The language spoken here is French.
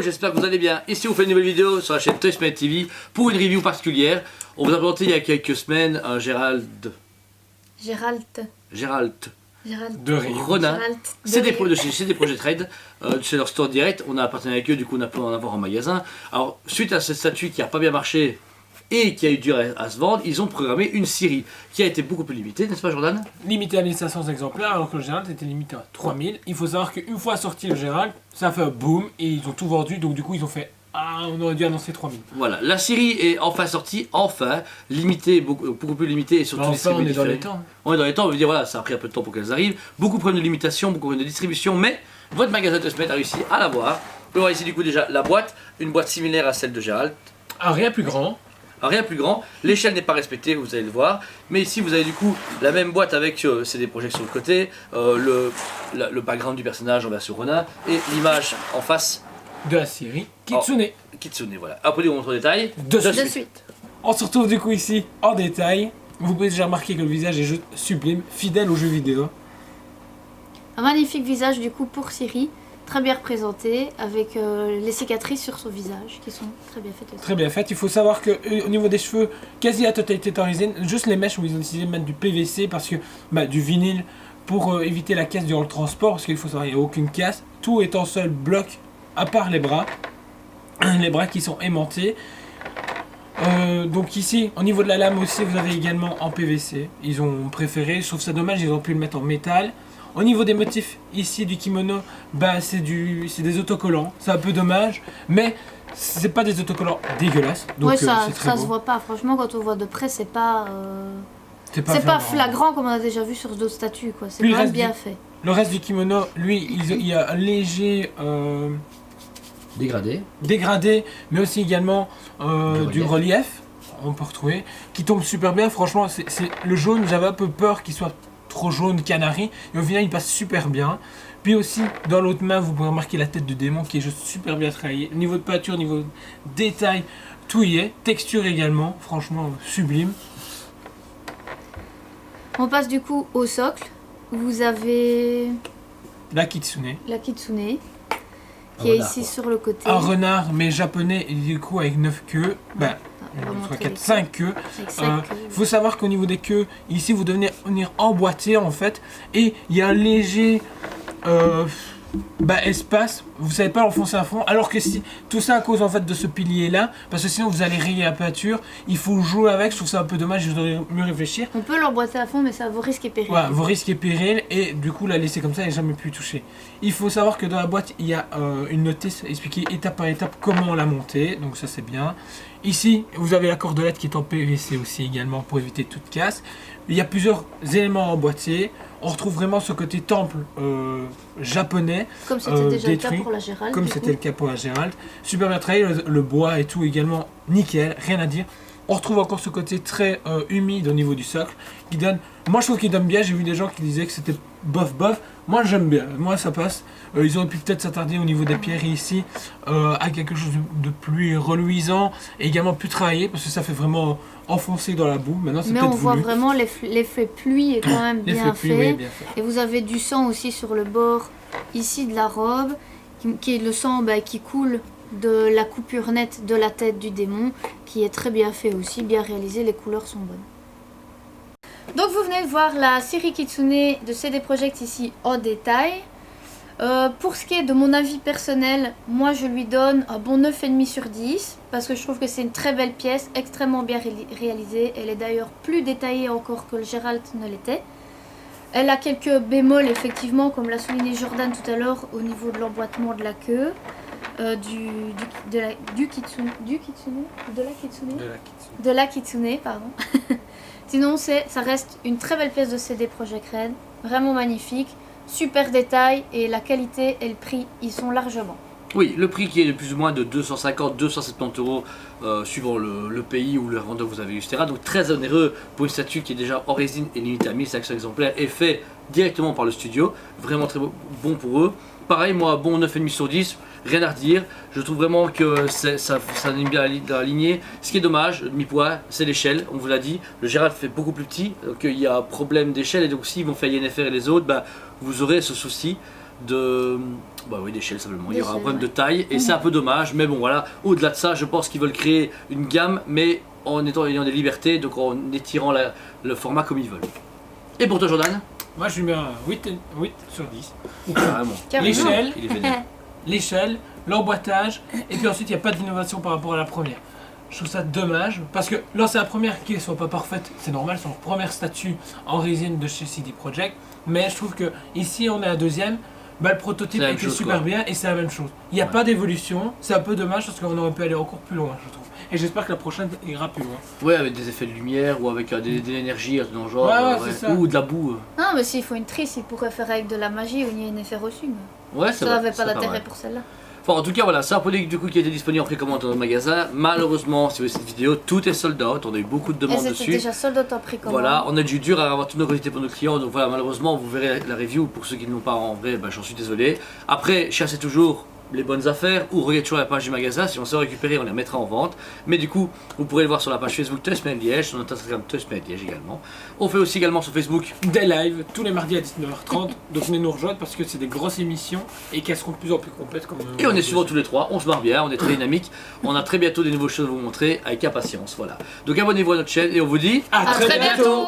j'espère que vous allez bien. Ici on fait une nouvelle vidéo sur la chaîne Toy Smile TV pour une review particulière. On vous a présenté il y a quelques semaines un Gérald de Rio. Ronin. C'est des projets trade, c'est leur store direct. On a partenaire avec eux, du coup on a pu en avoir en magasin. Alors suite à cette statue qui n'a pas bien marché et qui a eu dur à se vendre, ils ont programmé une série qui a été beaucoup plus limitée, n'est-ce pas Jordan? Limité à 1500 exemplaires alors que le Gérald était limité à 3000. Il faut savoir qu'une fois sorti le Gérald, ça a fait un boom et ils ont tout vendu, donc du coup ils ont fait on aurait dû annoncer 3000. Voilà, la série est enfin sortie, enfin, limitée, beaucoup plus limitée et surtout enfin, on est dans les temps. On est dans les temps, on veut dire voilà, ça a pris un peu de temps pour qu'elles arrivent, beaucoup de problèmes de limitation, beaucoup de problèmes de distribution, mais votre magasin Toy Smile a réussi à l'avoir. On peut voir ici du coup déjà la boîte, une boîte similaire à celle de Gérald. Rien plus grand. Rien plus grand, l'échelle n'est pas respectée, vous allez le voir, mais ici vous avez du coup la même boîte avec des projets sur le côté, le background du personnage en version Ronin et l'image en face de la série Kitsune. Kitsune, voilà. Après on montre en détail. De suite. On se retrouve du coup ici en détail. Vous pouvez déjà remarquer que le visage est juste sublime, fidèle au jeu vidéo. Un magnifique visage du coup pour Siri. Très bien représenté, avec les cicatrices sur son visage qui sont très bien faites aussi. Très bien faites. Il faut savoir que au niveau des cheveux, quasi la totalité est en résine. Juste les mèches où ils ont décidé de mettre du PVC parce que du vinyle pour éviter la casse durant le transport. Parce qu'il faut savoir qu'il n'y a aucune casse. Tout est en seul bloc, à part les bras. Les bras qui sont aimantés. Donc ici, au niveau de la lame aussi, vous avez également en PVC. Ils ont préféré, je trouve ça dommage, ils ont pu le mettre en métal. Au niveau des motifs ici du kimono, c'est des autocollants, c'est un peu dommage, mais c'est pas des autocollants dégueulasses. Donc ouais, ça se voit pas, franchement quand on voit de près c'est pas flagrant comme on a déjà vu sur d'autres statues, quoi. C'est vraiment bien fait. Le reste du kimono, lui, il y a un léger dégradé, mais aussi également du relief, on peut retrouver, qui tombe super bien. Franchement, c'est le jaune, j'avais un peu peur qu'il soit trop jaune canari, et au final il passe super bien. Puis aussi dans l'autre main vous pouvez remarquer la tête de démon qui est juste super bien travaillée. Niveau de peinture, niveau détail, tout y est. Texture également, franchement sublime. On passe du coup au socle. Vous avez la Kitsune qui est ici sur le côté. Un renard mais japonais et du coup avec 9 queues. 5 queues. Il faut savoir qu'au niveau des queues, ici vous devez venir emboîter en fait. Et il y a un léger espace, vous savez pas l'enfoncer à fond. Alors que si tout ça à cause en fait de ce pilier là, parce que sinon vous allez rayer la peinture. Il faut jouer avec, je trouve ça un peu dommage, je devrais mieux réfléchir. On peut l'emboîter à fond mais ça a vos risques et périls. Voilà, vos risques et périls, et du coup la laisser comme ça et jamais plus toucher. Il faut savoir que dans la boîte il y a une notice expliquée étape par étape comment la monter, donc ça c'est bien. Ici vous avez la cordelette qui est en PVC aussi également pour éviter toute casse. Il y a plusieurs éléments emboîtés. On retrouve vraiment ce côté temple japonais. Comme c'était déjà le cas pour la Gérald. Comme c'était le cas pour la Gérald. Super bien travaillé, le bois et tout également nickel, rien à dire. On retrouve encore ce côté très humide au niveau du socle qui donne. Moi je trouve qu'il donne bien. J'ai vu des gens qui disaient que c'était bof. Moi j'aime bien. Moi ça passe. Ils auraient pu peut-être s'attarder au niveau des pierres ici à quelque chose de plus reluisant et également plus travaillé parce que ça fait vraiment enfoncer dans la boue. Maintenant c'est mais on voit vraiment l'effet pluie est quand même bien fait. Oui, bien fait. Et vous avez du sang aussi sur le bord ici de la robe qui est le sang qui coule de la coupure nette de la tête du démon, qui est très bien fait aussi, bien réalisé, les couleurs sont bonnes. Donc vous venez de voir la série Kitsune de CD Projekt ici en détail. Pour ce qui est de mon avis personnel, moi je lui donne un bon 9,5 sur 10, parce que je trouve que c'est une très belle pièce, extrêmement bien réalisée. Elle est d'ailleurs plus détaillée encore que le Gérald ne l'était. Elle a quelques bémols effectivement, comme l'a souligné Jordan tout à l'heure, au niveau de l'emboîtement de la queue. De la Kitsune, pardon. Sinon ça reste une très belle pièce de CD Projekt Red, vraiment magnifique, super détail, et la qualité et le prix y sont largement. Oui, le prix qui est de plus ou moins de 250-270 euros suivant le pays ou le vendeur que vous avez eu, etc. Donc très onéreux pour une statue qui est déjà en résine et limitée à 1500 exemplaires et fait directement par le studio. Vraiment très bon pour eux. Pareil, moi, bon 9,5 sur 10, rien à redire. Je trouve vraiment que ça anime bien la lignée. Ce qui est dommage, mi-poids, c'est l'échelle, on vous l'a dit. Le Gérald fait beaucoup plus petit, donc il y a un problème d'échelle, et donc s'ils vont faire INFR et les autres, vous aurez ce souci. d'échelle simplement. Il y aura un D'échelle, problème de taille et c'est un peu dommage, mais bon voilà, au-delà de ça, je pense qu'ils veulent créer une gamme, mais en ayant des libertés, donc en étirant le format comme ils veulent. Et pour toi Jordan? Moi je lui mets un 8 sur 10. Carrément. Carrément. L'échelle, Il est vénère. l'échelle, l'emboîtage, et puis ensuite il n'y a pas d'innovation par rapport à la première. Je trouve ça dommage, parce que lancer la première qui ne soit pas parfaite, c'est normal, c'est leur première statue en résine de chez CD Projekt, mais je trouve que ici on est à deuxième, le prototype C'est la même était chose, super quoi. bien et c'est la même chose. Il n'y a Ouais. pas d'évolution, c'est un peu dommage parce qu'on aurait pu aller encore plus loin, je trouve. Et j'espère que la prochaine ira plus loin. Ouais, avec des effets de lumière ou avec de l'énergie dans le genre, Ouais, c'est ça. ou de la boue. Non, mais s'il faut une trice, il pourrait faire avec de la magie ou il y a un effet reçu. Mais Ouais, c'est ça vrai. n'avait c'est pas mal. d'intérêt pour celle-là. Enfin, en tout cas, voilà, c'est un produit du coup qui a été disponible en précommande dans le magasin. Malheureusement, si vous voyez cette vidéo, tout est sold out. On a eu beaucoup de Et demandes c'était dessus. déjà sold out en précommande. Voilà, on a dû dur à avoir toutes nos qualités pour nos clients, donc voilà, malheureusement, vous verrez la review. Pour ceux qui ne l'ont pas en vrai, j'en suis désolé. Après, chassez toujours les bonnes affaires ou regardez toujours la page du magasin. Si on sait récupérer, on les mettra en vente. Mais du coup, vous pourrez le voir sur la page Facebook Toys Made Liège, sur notre Instagram Toys Made Liège également. On fait aussi également sur Facebook. Des lives tous les mardis à 19h30, donc venez nous rejoindre parce que c'est des grosses émissions et qu'elles seront de plus en plus complètes. Et on est souvent tous les trois, on se marre bien, on est très dynamique. On a très bientôt des nouvelles choses à vous montrer avec impatience. Voilà. Donc abonnez-vous à notre chaîne et on vous dit À À très bientôt.